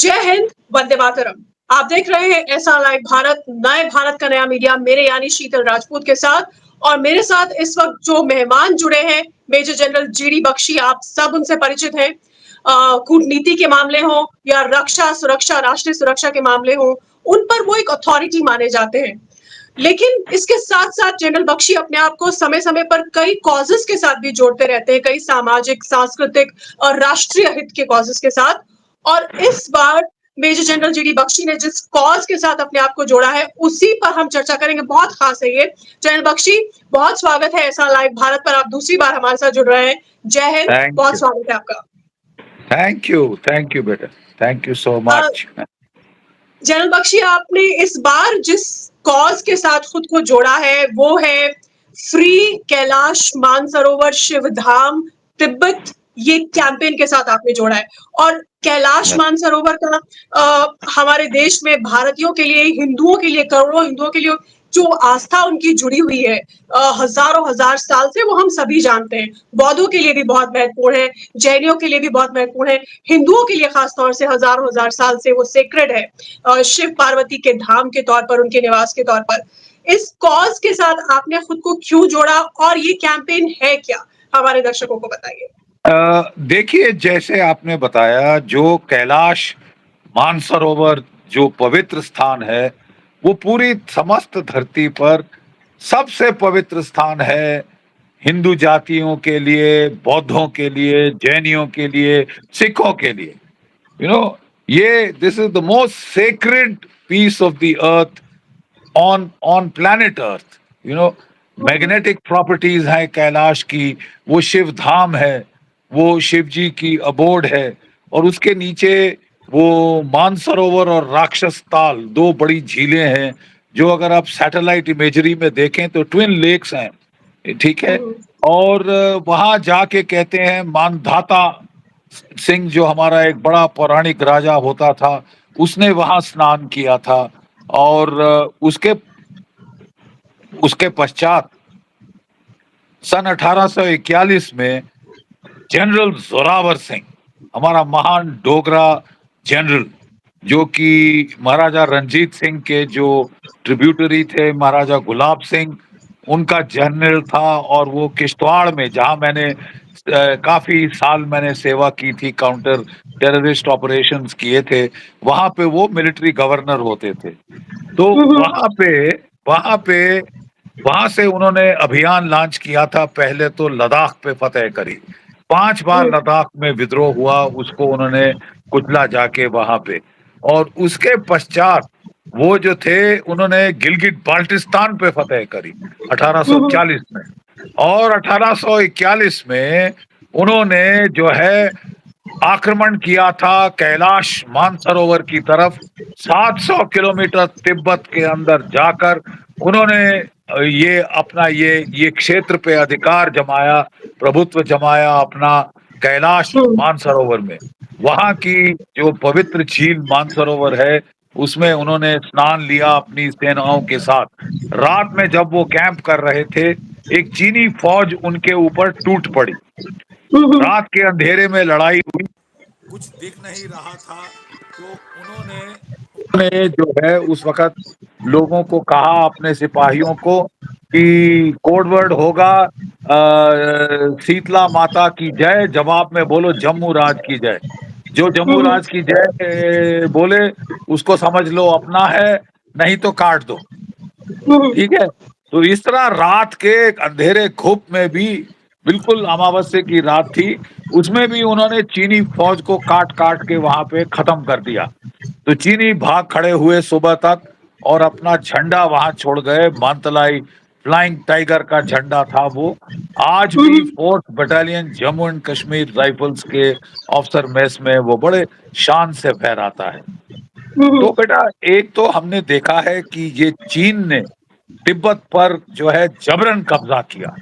जय हिंद, वंदे मातरम। आप देख रहे हैं ऐसा लाइव भारत, नए भारत का नया मीडिया, मेरे यानी शीतल राजपूत के साथ। और मेरे साथ इस वक्त जो मेहमान जुड़े हैं, मेजर जनरल जीडी बख्शी, आप सब उनसे परिचित हैं। कूटनीति के मामले हो या रक्षा सुरक्षा, राष्ट्रीय सुरक्षा के मामले हो, उन पर वो एक अथॉरिटी माने जाते हैं। लेकिन इसके साथ साथ जनरल बख्शी अपने आप को समय समय पर कई कॉजेस के साथ भी जोड़ते रहते हैं, कई सामाजिक, सांस्कृतिक और राष्ट्रीय हित के कॉजेस के साथ। और इस बार मेजर जनरल जीडी बख्शी ने जिस कॉज के साथ अपने आप को जोड़ा है, उसी पर हम चर्चा करेंगे। बहुत खास है ये। जनरल बख्शी, बहुत स्वागत है ऐसा लाइव भारत पर। आप दूसरी बार हमारे साथ जुड़ रहे हैं। जय हिंद, थैंक बहुत यू स्वागत है आपका। थैंक यू बेटा, thank you so much. General Bakshi, आपने इस बार जिस कॉज के साथ खुद को जोड़ा है वो है फ्री कैलाश मानसरोवर शिव धाम तिब्बत। ये कैंपेन के साथ आपने जोड़ा है। और कैलाश मानसरोवर का हमारे देश में भारतीयों के लिए, हिंदुओं के लिए, करोड़ों हिंदुओं के लिए जो आस्था उनकी जुड़ी हुई है हजारों हजार साल से, वो हम सभी जानते हैं। बौद्धों के लिए भी बहुत महत्वपूर्ण है, जैनियों के लिए भी बहुत महत्वपूर्ण है, हिंदुओं के लिए खासतौर से हजारों हजार साल से वो सेक्रेड है, शिव पार्वती के धाम के तौर पर, उनके निवास के तौर पर। इस कॉज के साथ आपने खुद को क्यों जोड़ा और ये कैंपेन है क्या, हमारे दर्शकों को बताइए। देखिए, जैसे आपने बताया, जो कैलाश मानसरोवर जो पवित्र स्थान है, वो पूरी समस्त धरती पर सबसे पवित्र स्थान है। हिंदू जातियों के लिए, बौद्धों के लिए, जैनियों के लिए, सिखों के लिए, यू नो ये this is the most sacred piece of the earth on planet earth. You know magnetic properties हैं कैलाश की। वो शिव धाम है, वो शिव जी की अबोर्ड है। और उसके नीचे वो मानसरोवर और राक्षस ताल, दो बड़ी झीलें हैं, जो अगर आप सैटेलाइट इमेजरी में देखें तो ट्विन लेक्स हैं, ठीक है। और वहां जाके कहते हैं मानधाता सिंह, जो हमारा एक बड़ा पौराणिक राजा होता था, उसने वहां स्नान किया था। और उसके उसके पश्चात सन 1841 में जनरल जोरावर सिंह, हमारा महान डोगरा जनरल, जो कि महाराजा रंजीत सिंह के जो ट्रिब्यूटरी थे, महाराजा गुलाब सिंह, उनका जनरल था। और वो किश्तवाड़ में, जहां मैंने काफी साल मैंने सेवा की थी, काउंटर टेररिस्ट ऑपरेशंस किए थे, वहां पे वो मिलिट्री गवर्नर होते थे। तो वहां पे वहां से उन्होंने अभियान लॉन्च किया था। पहले तो लद्दाख पे फतेह करी, 5 बार लद्दाख में विद्रोह हुआ, उसको उन्होंने कुचला जाके वहां पे। और उसके पश्चात वो जो थे, उन्होंने गिलगिट बाल्टिस्तान पे फतेह करी 1841 में। और 1841 में उन्होंने जो है आक्रमण किया था कैलाश मानसरोवर की तरफ। 700 किलोमीटर तिब्बत के अंदर जाकर उन्होंने ये अपना ये क्षेत्र पे अधिकार जमाया, प्रभुत्व जमाया अपना, कैलाश मानसरोवर में। वहां की जो पवित्र झील मानसरोवर है, उसमें उन्होंने स्नान लिया अपनी सेनाओं के साथ। रात में जब वो कैंप कर रहे थे, एक चीनी फौज उनके ऊपर टूट पड़ी। रात के अंधेरे में लड़ाई हुई, कुछ दिख नहीं रहा था। तो उन्होंने जो है उस वक्त लोगों को कहा, अपने सिपाहियों को, कि कोडवर्ड होगा शीतला माता की जय, जवाब में बोलो जम्मू राज की जय। जो जम्मू राज की जय बोले, उसको समझ लो अपना है, नहीं तो काट दो, ठीक है। तो इस तरह रात के अंधेरे घुप में भी, बिल्कुल अमावस्या की रात थी, उसमें भी उन्होंने चीनी फौज को काट काट के वहां पे खत्म कर दिया। तो चीनी भाग खड़े हुए सुबह तक, और अपना झंडा वहां छोड़ गए। मानतलाई फ्लाइंग टाइगर का झंडा था वो। आज भी 4th battalion Jammu and Kashmir rifles के ऑफिसर मेस में वो बड़े शान से फहराता है। तो बेटा, एक तो हमने देखा है कि ये चीन ने तिब्बत पर जो है जबरन कब्जा किया।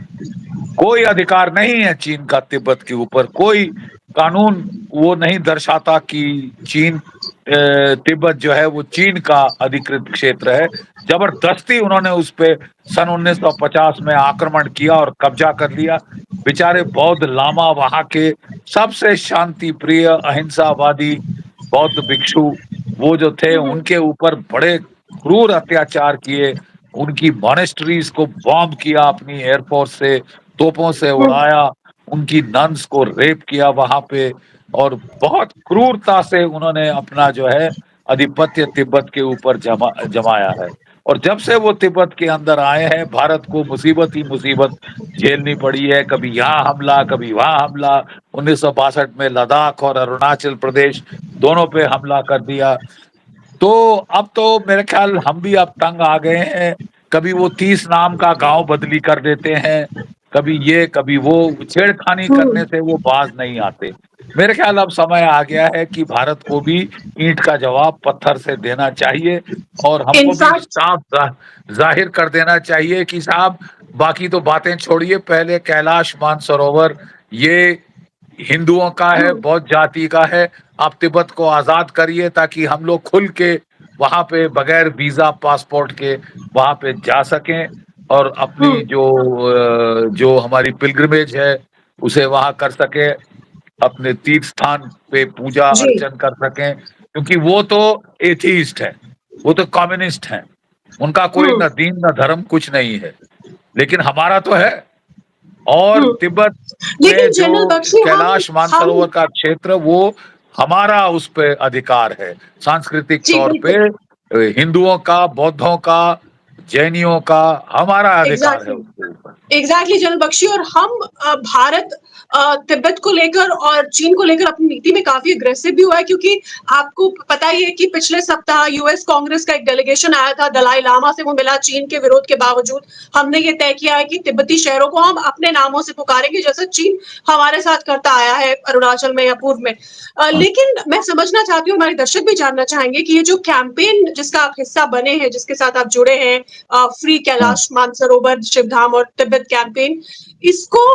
कोई अधिकार नहीं है चीन का तिब्बत के ऊपर, कोई कानून वो नहीं दर्शाता कि तिब्बत जो है वो चीन का अधिकृत क्षेत्र है। जबरदस्ती उन्होंने उस पे सन 1950 में आक्रमण किया और कब्जा कर लिया। बेचारे बौद्ध लामा, वहां के सबसे शांति प्रिय अहिंसावादी बौद्ध भिक्षु वो जो थे हम्म, उनके ऊपर बड़े क्रूर अत्याचार किए, उनकी मॉनेस्ट्रीज को बॉम्ब किया, अपनी एयरफोर्स से तोपों से हम्म, उड़ाया, उनकी नन्स को रेप किया वहां पे, और बहुत क्रूरता से उन्होंने अपना जो है आधिपत्य तिब्बत के ऊपर जमाया है। और जब से वो तिब्बत के अंदर आए हैं, भारत को मुसीबत ही मुसीबत झेलनी पड़ी है, कभी यहाँ हमला, कभी वहां हमला। 1962 में लद्दाख और अरुणाचल प्रदेश दोनों पे हमला कर दिया। तो अब तो मेरे ख्याल हम भी अब तंग आ गए हैं। कभी वो 30 नाम का गांव बदली कर देते हैं, कभी ये कभी वो, छेड़खानी करने हम्म। से वो बाज नहीं आते। मेरे ख्याल अब समय आ गया है कि भारत को भी ईंट का जवाब पत्थर से देना चाहिए, और हमको भी इनफैक्ट साफ जाहिर कर देना चाहिए कि साहब, बाकी तो बातें छोड़िए, पहले कैलाश मानसरोवर ये हिंदुओं का है, बौद्ध जाति का है। आप तिब्बत को आजाद करिए ताकि हम लोग खुल के वहां पे बगैर वीजा पासपोर्ट के वहां पे जा सकें, और अपनी जो हमारी पिलग्रिमेज है उसे वहां कर सके, अपने तीर्थ स्थान पे पूजा जी। अर्चन कर सकें। क्योंकि वो तो एथीस्ट है, वो तो कम्युनिस्ट हैं, उनका कोई हम्म, न दीन न धर्म कुछ नहीं है, लेकिन हमारा तो है। और हम्म। तिब्बत में लेकिन जो जनरल बख्शी, कैलाश हम मानसरोवर का क्षेत्र, वो हमारा उस पे अधिकार है सांस्कृतिक जी तौर पे। बिल्कुल। हिंदुओं का, बौद्धों का, जैनियों का हमारा अधिकार है एग्जैक्टली, उसके ऊपर। Exactly general Bakshi. और हम भारत तिब्बत को लेकर और चीन को लेकर अपनी नीति में काफी अग्रेसिव भी हुआ है, क्योंकि आपको पता ही है कि पिछले सप्ताह यूएस कांग्रेस का एक डेलीगेशन आया था, दलाई लामा से वो मिला। चीन के विरोध के बावजूद हमने ये तय किया है कि तिब्बती शहरों को हम अपने नामों से पुकारेंगे, जैसे चीन हमारे साथ करता आया है अरुणाचल में या पूर्व में। लेकिन मैं समझना चाहती हूँ, हमारे दर्शक भी जानना चाहेंगे कि ये जो कैंपेन जिसका आप हिस्सा बने हैं, जिसके साथ आप जुड़े हैं, फ्री हाँ। कैलाश मानसरोवर शिवधाम और तिब्बत कैंपेन, इसको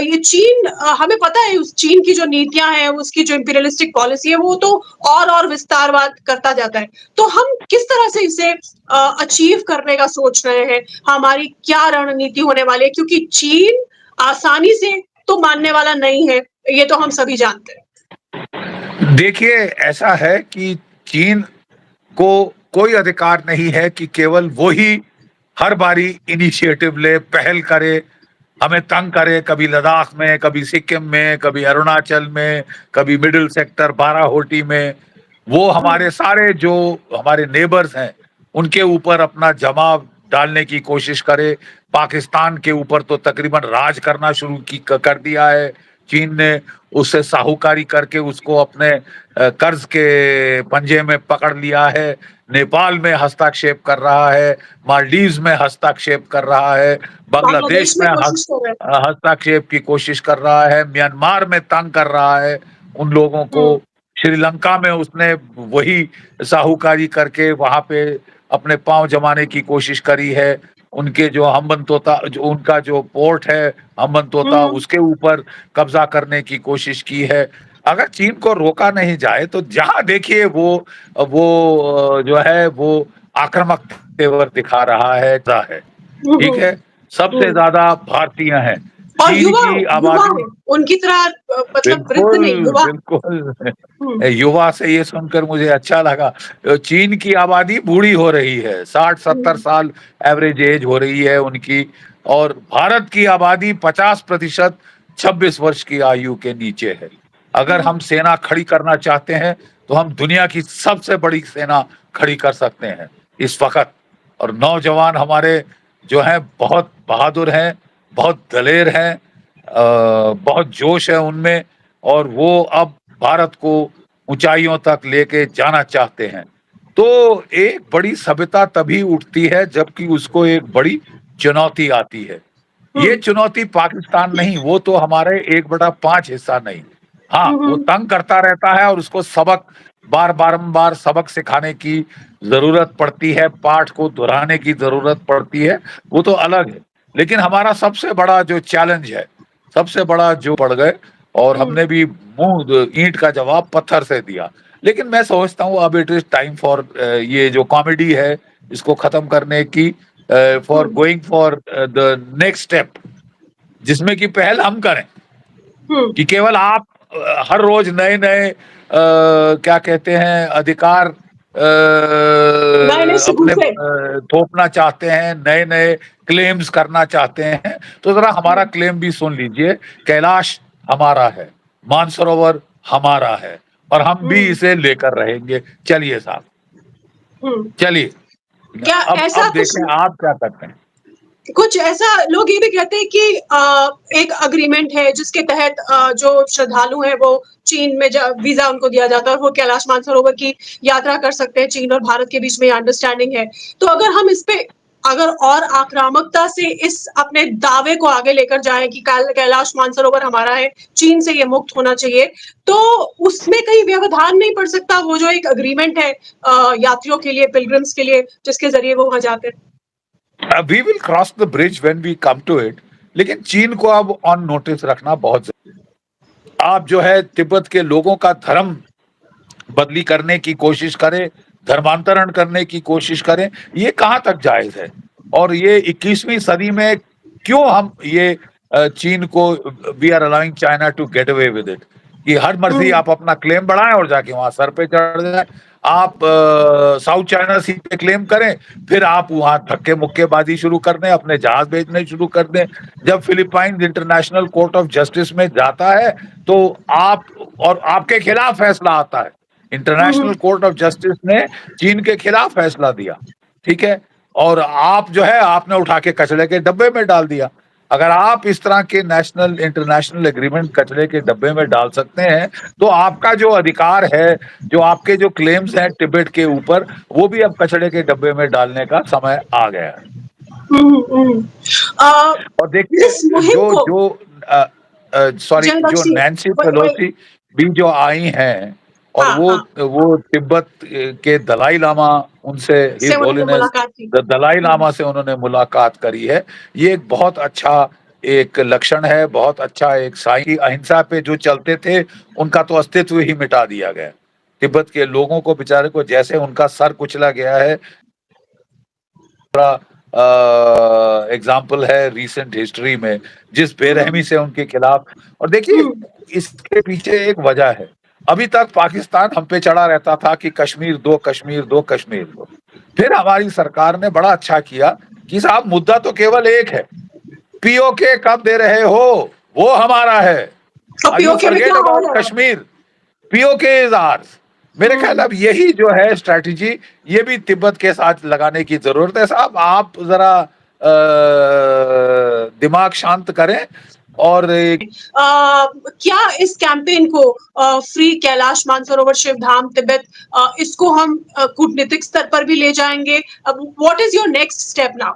ये चीन, हमें पता है उस चीन की जो नीतियां हैं, उसकी जो इंपीरियलिस्टिक पॉलिसी है, वो तो और विस्तारवाद करता जाता है। तो हम किस तरह से इसे अचीव करने का सोच रहे हैं? हमारी क्या रणनीति होने वाली है? क्योंकि चीन आसानी से तो मानने वाला नहीं है, ये तो हम सभी जानते हैं। देखिए, ऐसा है कि चीन को कोई अधिकार नहीं है कि केवल वो ही हर बारी इनिशिएटिव ले, पहल करे, हमें तंग करे, कभी लद्दाख में, कभी सिक्किम में, कभी अरुणाचल में, कभी मिडिल सेक्टर बाराहोटी में। वो हमारे सारे जो हमारे नेबर्स हैं उनके ऊपर अपना जमाव डालने की कोशिश करे। पाकिस्तान के ऊपर तो तकरीबन राज करना शुरू कर दिया है चीन ने। उससे साहूकारी करके उसको अपने कर्ज के पंजे में पकड़ लिया है। नेपाल में हस्तक्षेप कर रहा है, मालदीव्स में हस्तक्षेप कर रहा है, बांग्लादेश बांग्लादेश में में कोशिश कर रहे हैं। हस्तक्षेप की कोशिश कर रहा है, म्यांमार में तंग कर रहा है उन लोगों को। हम्म, श्रीलंका में उसने वही साहूकारी करके वहां पे अपने पांव जमाने की कोशिश करी है। उनके जो हम्बनतोता, जो उनका जो पोर्ट है हम्बनतोता, हम्म, उसके ऊपर कब्जा करने की कोशिश की है। अगर चीन को रोका नहीं जाए तो जहां देखिए जो है वो आक्रामक तेवर दिखा रहा है। ठीक हम्म, है, सबसे हम्म। ज्यादा भारतीय हैं। और चीन युवा की युवा आबादी, है उनकी तरह, मतलब वृद्ध नहीं, बिल्कुल युवा। बिल्कुल। हम्म, युवा से ये सुनकर मुझे अच्छा लगा। चीन की आबादी बूढ़ी हो रही है, 60-70 हम्म, साल एवरेज एज हो रही है उनकी। और भारत की आबादी 50% 26 वर्ष की आयु के नीचे है। अगर हम्म, हम सेना खड़ी करना चाहते हैं तो हम दुनिया की सबसे बड़ी सेना खड़ी कर सकते हैं इस वक्त। और नौजवान हमारे जो हैं बहुत बहादुर हैं, बहुत दलेर हैं, बहुत जोश है उनमें, और वो अब भारत को ऊंचाइयों तक लेके जाना चाहते हैं। तो एक बड़ी सभ्यता तभी उठती है जबकि उसको एक बड़ी चुनौती आती है। ये हम्म, चुनौती पाकिस्तान नहीं, वो तो हमारे 1/5 हिस्सा नहीं। हाँ, वो हम्म, तंग करता रहता है और उसको सबक बारंबार सबक सिखाने की जरूरत पड़ती है, पाठ को दोहराने की जरूरत पड़ती है, वो तो अलग है। लेकिन हमारा सबसे बड़ा जो चैलेंज है, सबसे बड़ा जो पड़ गए, और हम्म, हमने भी मुंह ईंट का जवाब पत्थर से दिया। लेकिन मैं समझता हूँ अब इट इज टाइम फॉर ये जो कॉमेडी है इसको खत्म करने की, for hmm, going for the next step, जिसमें कि पहल हम करें हम्म, कि केवल आप हर रोज नए नए क्या कहते हैं अधिकार नए नए अपने सबूत है। थोपना चाहते हैं, नए नए क्लेम्स करना चाहते हैं। तो जरा हमारा क्लेम भी सुन लीजिए। कैलाश हमारा है, मानसरोवर हमारा है, और हम भी हम्म। इसे लेकर रहेंगे। चलिए साहब, हम्म। चलिए। क्या ऐसा अब कुछ, देखें आप क्या करते हैं। कुछ ऐसा लोग ये भी कहते हैं कि एक अग्रीमेंट है जिसके तहत जो श्रद्धालु हैं वो चीन में वीजा उनको दिया जाता है और वो कैलाश मानसरोवर की यात्रा कर सकते हैं। चीन और भारत के बीच में अंडरस्टैंडिंग है। तो अगर हम इस पे अगर और आक्रामकता से इस अपने दावे को आगे लेकर जाएं कि कैलाश मानसरोवर हमारा है, चीन से ये मुक्त होना चाहिए, तो उसमें कहीं व्यवधान नहीं पड़ सकता वो जो एक अग्रीमेंट है यात्रियों के लिए, पिलग्रिम्स के लिए, जिसके जरिए वो वहां जाते हैं? We will cross the bridge when we come to it. लेकिन चीन को अब ऑन नोटिस रखना बहुत जरूरी। आप जो है तिब्बत के लोगों का धर्म बदली करने की कोशिश करें, धर्मांतरण करने की कोशिश करें, ये कहाँ तक जायज है? और ये 21वीं सदी में क्यों हम ये चीन को, we are allowing China to get away with it, कि हर मर्जी हम्म। आप अपना क्लेम बढ़ाएं और जाके वहां सर पे चढ़ जाए। आप साउथ चाइना सी पे क्लेम करें, फिर आप वहां धक्के मुक्केबाजी शुरू कर दें, अपने जहाज भेजने शुरू कर दें। जब Philippine international court of justice में जाता है तो आप, और आपके खिलाफ फैसला आता है। International hmm. Court of justice ने चीन के खिलाफ फैसला दिया, ठीक है, और आप जो है आपने उठा के कचरे के डब्बे में डाल दिया। अगर आप इस तरह के नेशनल इंटरनेशनल एग्रीमेंट कचरे के डब्बे में डाल सकते हैं, तो आपका जो अधिकार है, जो आपके जो क्लेम्स हैं तिब्बत के ऊपर, वो भी अब कचरे के डब्बे में डालने का समय आ गया है। हम्म। अ, और देखिए, इस मुहिम जो को जो सॉरी, जय जो बख्शी, नैन्सी वही। पेलोसी भी जो आई हैं, और हाँ, हाँ। वो तिब्बत के दलाई लामा, उनसे से हिज उन्होंने होलीनेस मुलाकात की। द दलाई लामा से उन्होंने मुलाकात करी है। ये एक बहुत अच्छा एक लक्षण है, बहुत अच्छा एक साई की अहिंसा पे जो चलते थे, उनका तो अस्तित्व ही मिटा दिया गया। तिब्बत के लोगों को बेचारे को जैसे उनका सर कुचला गया है। एग्जाम्पल है रिसेंट हिस्ट्री में, जिस हम्म। बेरहमी से उनके खिलाफ। और देखिए, हम्म। इसके पीछे एक वजह है। अभी तक पाकिस्तान हम पे चढ़ा रहता था कि कश्मीर दो, कश्मीर दो, कश्मीर दो। फिर हमारी सरकार ने बड़ा अच्छा किया कि साहब मुद्दा तो केवल एक है, पीओके कब दे रहे हो, वो हमारा है। तो यू पीओके में फॉरगेट क्या हाल अबाउट है? Kashmir, PoK is ours. मेरे ख्याल हम्म। अब यही जो है स्ट्रैटेजी, ये भी तिब्बत के साथ लगाने की जरूरत है। साहब आप जरा दिमाग शांत करें और क्या इस कैंपेन को, फ्री कैलाश मानसरोवर शिव धाम तिब्बत, इसको हम कूटनीतिक स्तर पर भी ले जाएंगे? What is your next step now?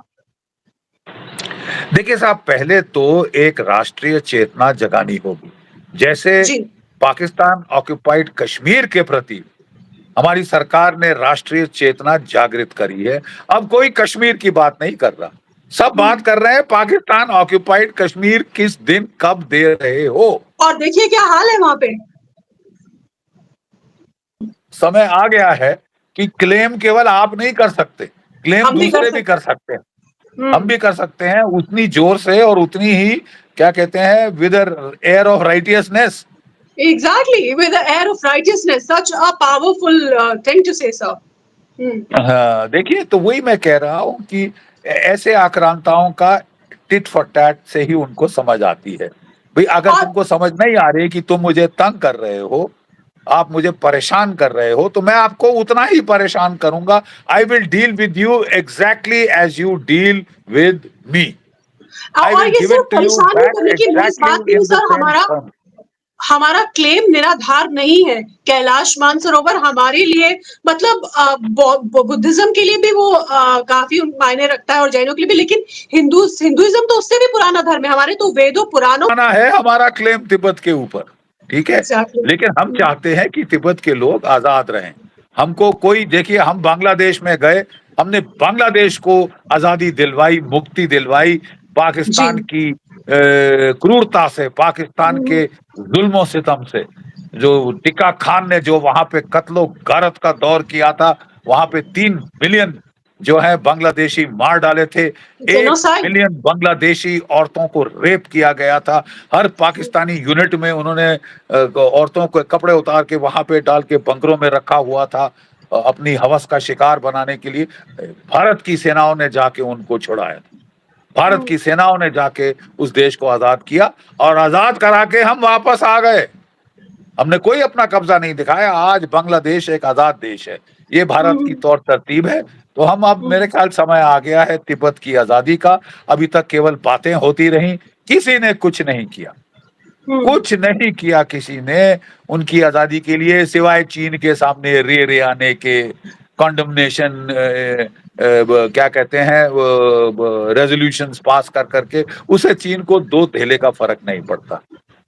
देखिए साहब, पहले तो एक राष्ट्रीय चेतना जगानी होगी। जैसे जी। पाकिस्तान ऑक्युपाइड कश्मीर के प्रति हमारी सरकार ने राष्ट्रीय चेतना जागृत करी है। अब कोई कश्मीर की बात नहीं कर रहा, सब बात हम्म। कर रहे हैं पाकिस्तान ऑक्युपाइड कश्मीर किस दिन कब दे रहे हो। और देखिए क्या हाल है वहां पे। समय आ गया है कि क्लेम केवल आप नहीं कर सकते, क्लेम हम भी कर दूसरे भी कर सकते सकते हैं। हैं। हम भी कर सकते हैं उतनी जोर से और उतनी ही, क्या कहते हैं, with air of righteousness. Exactly, with the air of righteousness, such a powerful thing to say, sir. Hmm. हाँ, देखिए, तो वही मैं कह रहा हूं कि ऐसे आक्रांताओं का टिट फॉर टैट से ही उनको समझ आती है। भाई अगर और तुमको समझ नहीं आ रही कि तुम मुझे तंग कर रहे हो, आप मुझे परेशान कर रहे हो, तो मैं आपको उतना ही परेशान करूंगा। I will deal with you exactly as you deal with me. I और विल ये गिव सिर्फ इट टू यू परेशान नहीं बैक करने की महज एग्जैक्टली बात नहीं, इन द सर। सेम हमारा टर्म। हमारा क्लेम निराधार नहीं है। कैलाश मानसरोवर हमारे लिए, मतलब बुद्धिज्म के लिए भी वो काफी मायने रखता है और जैनों के लिए भी, लेकिन हिंदुइज्म तो उससे भी पुराना धर्म है। हमारे तो वेदों पुराणों। आना है हमारा क्लेम तिब्बत के ऊपर, ठीक है, एग्जैक्टली। लेकिन हम चाहते हैं कि तिब्बत के लोग आजाद रहें। हमको कोई, देखिए, हम बांग्लादेश में गए, हमने बांग्लादेश को आजादी दिलवाई, मुक्ति दिलवाई। जी। पाकिस्तान की क्रूरता से, पाकिस्तान के जुल्मों सितम से, जो टिक्का खान ने जो वहां पे कत्लो गारत का दौर किया था, वहां पे 3 मिलियन जो है बांग्लादेशी मार डाले थे। 1 जेनोसाइड। मिलियन बांग्लादेशी औरतों को रेप किया गया था। हर पाकिस्तानी यूनिट में उन्होंने औरतों के कपड़े उतार के वहां पे डाल के बंकरों में रखा हुआ था, अपनी हवस का शिकार बनाने के लिए। भारत की सेनाओं ने जाके उनको छुड़ाया। भारत की सेनाओं ने जाके उस देश को आजाद किया और आजाद करा के हम वापस आ गए। हमने कोई अपना कब्जा नहीं दिखाया। आज बांग्लादेश एक आजाद देश है। ये भारत की तौर तरतीब है। तो हम अब मेरे ख्याल समय आ गया है तिब्बत की आजादी का। अभी तक केवल बातें होती रहीं, किसी ने कुछ नहीं किया। कुछ नहीं किया किसी ने उनकी आजादी के लिए, सिवाय चीन के सामने रे रे आने के, कॉन्डमनेशन क्या कहते हैं रेजोल्यूशंस पास कर करके। उसे चीन को दो धेले का फर्क नहीं पड़ता।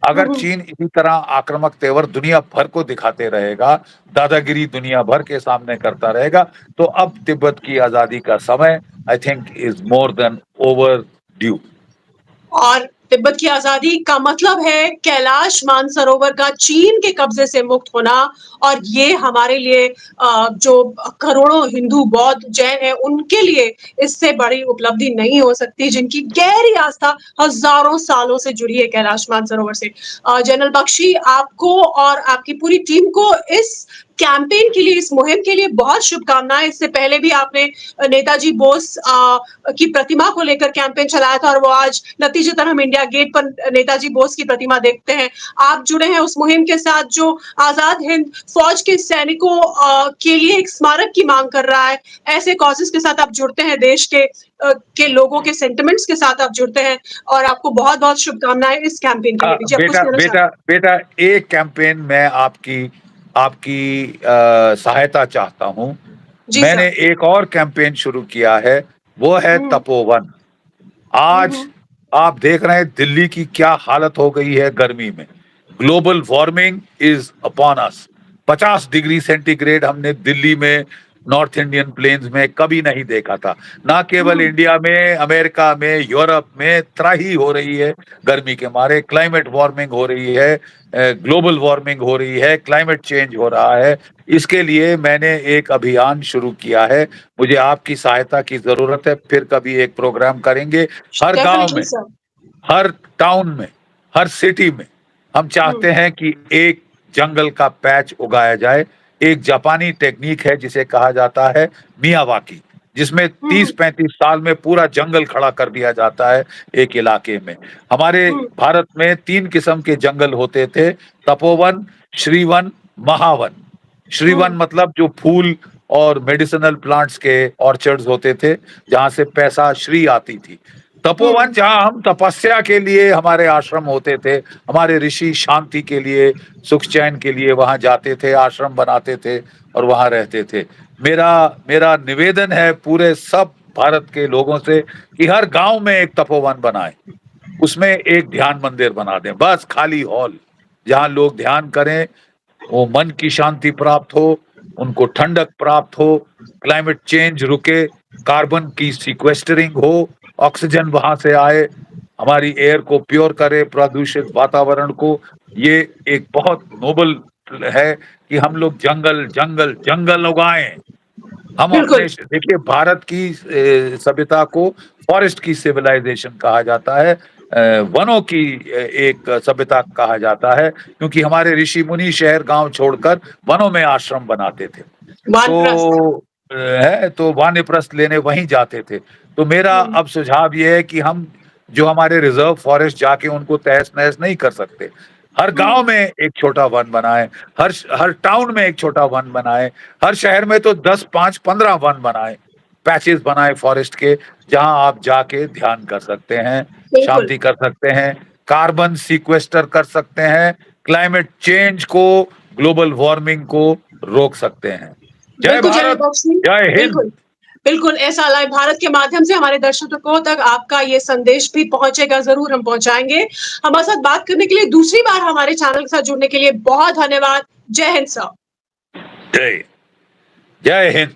अगर चीन इसी तरह आक्रामक तेवर दुनिया भर को दिखाते रहेगा, दादागिरी दुनिया भर के सामने करता रहेगा, तो अब तिब्बत की आजादी का समय I think is more than over due. और तिब्बत की आजादी का मतलब है कैलाश मानसरोवर का चीन के कब्जे से मुक्त होना। और ये हमारे लिए जो करोड़ों हिंदू बौद्ध जैन है उनके लिए इससे बड़ी उपलब्धि नहीं हो सकती, जिनकी गहरी आस्था हजारों सालों से जुड़ी है कैलाश मानसरोवर से। जनरल बख्शी, आपको और आपकी पूरी टीम को इस कैंपेन के लिए, इस मुहिम के लिए बहुत शुभकामनाएं। इससे पहले भी आपने नेताजी बोस की प्रतिमा को लेकर कैंपेन चलाया था और वो आज नतीजतन हम इंडिया गेट पर नेताजी बोस की प्रतिमा देखते हैं। आप जुड़े हैं उस मुहिम के साथ जो आजाद हिंद फौज के सैनिकों के लिए एक स्मारक की मांग कर रहा है। ऐसे कॉजेस के साथ आप जुड़ते हैं, देश के लोगों के सेंटिमेंट्स के साथ आप जुड़ते हैं और आपको बहुत बहुत शुभकामनाएं इस कैंपेन के लिए भी। जी, आप कुछ बेटा कहना बेटा चाहते बेटा एक कैंपेन में आपकी आपकी सहायता चाहता हूं। हैं? जी मैंने सर। एक और कैंपेन शुरू किया है, वो है हम्म, तपोवन। आज हम्म, आप देख रहे हैं दिल्ली की क्या हालत हो गई है गर्मी में। Global warming is upon us. 50 degree centigrade हमने दिल्ली में, नॉर्थ इंडियन प्लेन्स में कभी नहीं देखा था। ना केवल हम्म, इंडिया में, अमेरिका में, यूरोप में त्राही हो रही है गर्मी के मारे। क्लाइमेट वार्मिंग हो रही है, ग्लोबल वार्मिंग हो रही है, क्लाइमेट चेंज हो रहा है। इसके लिए मैंने एक अभियान शुरू किया है। मुझे आपकी सहायता की जरूरत है। फिर कभी एक प्रोग्राम करेंगे। हर गांव डेफिनेटली में, सर। हर टाउन में, हर सिटी में हम चाहते हैं कि एक जंगल का पैच उगाया जाए। एक जापानी टेक्निक है जिसे कहा जाता है मियावाकी, जिसमें हम्म, 30-35 साल में पूरा जंगल खड़ा कर दिया जाता है एक इलाके में। हमारे हम्म, भारत में 3 किस्म के जंगल होते थे: तपोवन, श्रीवन, महावन। श्रीवन हम्म, मतलब जो फूल और मेडिसिनल प्लांट्स के ऑर्चर्ड्स होते थे, जहां से पैसा श्री आती थी। तपोवन हम्म, जहां हम तपस्या के लिए, हमारे आश्रम होते थे, हमारे ऋषि शांति के लिए, सुख चैन के लिए वहां जाते थे, आश्रम बनाते थे और वहां रहते थे। मेरा मेरा निवेदन है पूरे सब भारत के लोगों से कि हर गांव में एक तपोवन बनाएं, उसमें एक ध्यान मंदिर बना दें, बस खाली हॉल, जहां लोग ध्यान करें, वो मन की शांति प्राप्त हो, उनको ठंडक प्राप्त हो, क्लाइमेट चेंज रुके, कार्बन की सीक्वेस्टरिंग हो, ऑक्सीजन वहां से आए, हमारी एयर को प्योर करे, प्रदूषित वातावरण को। ये एक बहुत नोबल है कि हम लोग जंगल जंगल जंगल उगाएं। हम अपने, बिल्कुल। देखिए भारत की सभ्यता को फॉरेस्ट की सिविलाइजेशन कहा जाता है, वनों की एक सभ्यता कहा जाता है, क्योंकि हमारे ऋषि मुनि शहर गांव छोड़कर वनों में आश्रम बनाते थे। वानप्रस्थ। तो है तो वानप्रस्थ लेने वहीं जाते थे। तो मेरा हम्म, अब सुझाव ये है कि हम जो हमारे रिजर्व फॉरेस्ट जाके उनको तहस नहस नहीं कर सकते। हर गांव हम्म, में एक छोटा वन बनाए, हर टाउन में एक छोटा वन बनाए, हर शहर में तो 10, 5, 15 वन बनाए, पैचेस बनाए फॉरेस्ट के, जहां आप जाके ध्यान कर सकते हैं, बिल्कुल। शांति कर सकते हैं, कार्बन सीक्वेस्टर कर सकते हैं, क्लाइमेट चेंज को, ग्लोबल वार्मिंग को रोक सकते हैं। जय बिल्कुल जनरल भारत, बख्शी। जय हिंद। बिल्कुल। बिल्कुल, ऐसा लाइव भारत के माध्यम से हमारे दर्शकों तक आपका ये संदेश भी पहुंचेगा, जरूर हम पहुंचाएंगे। हमारे साथ बात करने के लिए, दूसरी बार हमारे चैनल के साथ जुड़ने के लिए बहुत धन्यवाद। जय हिंद सर। जय जय हिंद।